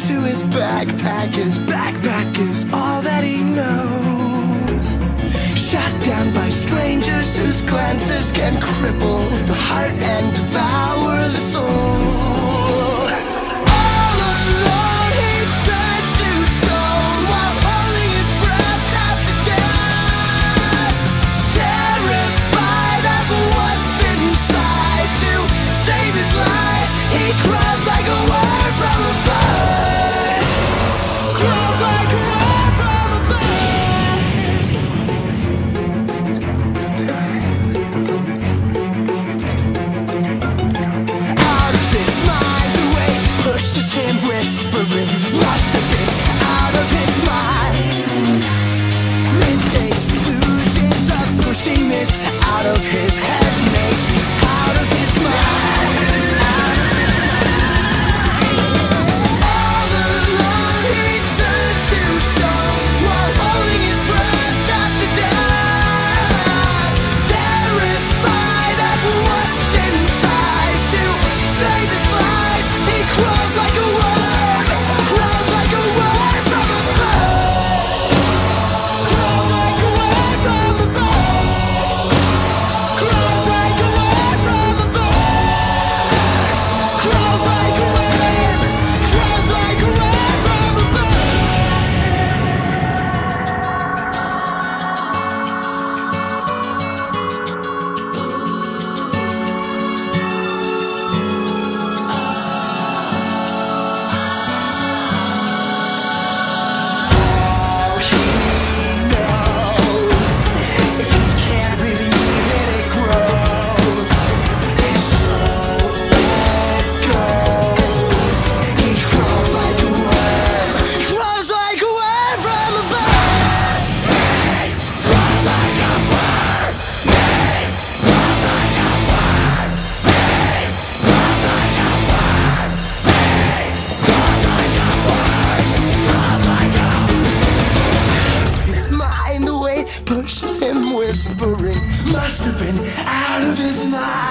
to his backpack. His backpack is all that he knows. Shot down by strangers whose glances can cripple the heart and devour the soul. All alone he turns to stone while holding his breath after death. Terrified of what's inside, to save his life he crawls like a worm from a bird. Crawls like a worm from a bird. Out of his mind, the weight pushes him, whispering, must have been out of his mind. Mid-days illusions of pushing this out of his head, maybe out of his mind. All alone he turns to stone while holding his breath after death. Terrified of what's inside, to save his life he crawls like a worm. Crawls like a worm from a bird. Crawls like a worm from a bird. Crawls like a worm from a bird. Crawls like a worm. Crawls like a worm from a bird. All he knows, if he can't believe it, it grows. And so it goes. He crawls like a worm. Crawls like a worm from a bird. Crawls like a worm. Crawls like a worm. Crawls like a worm. Crawls like a worm. Crawls like a his mind, the way pushes him, whispering, must have been out of his mind.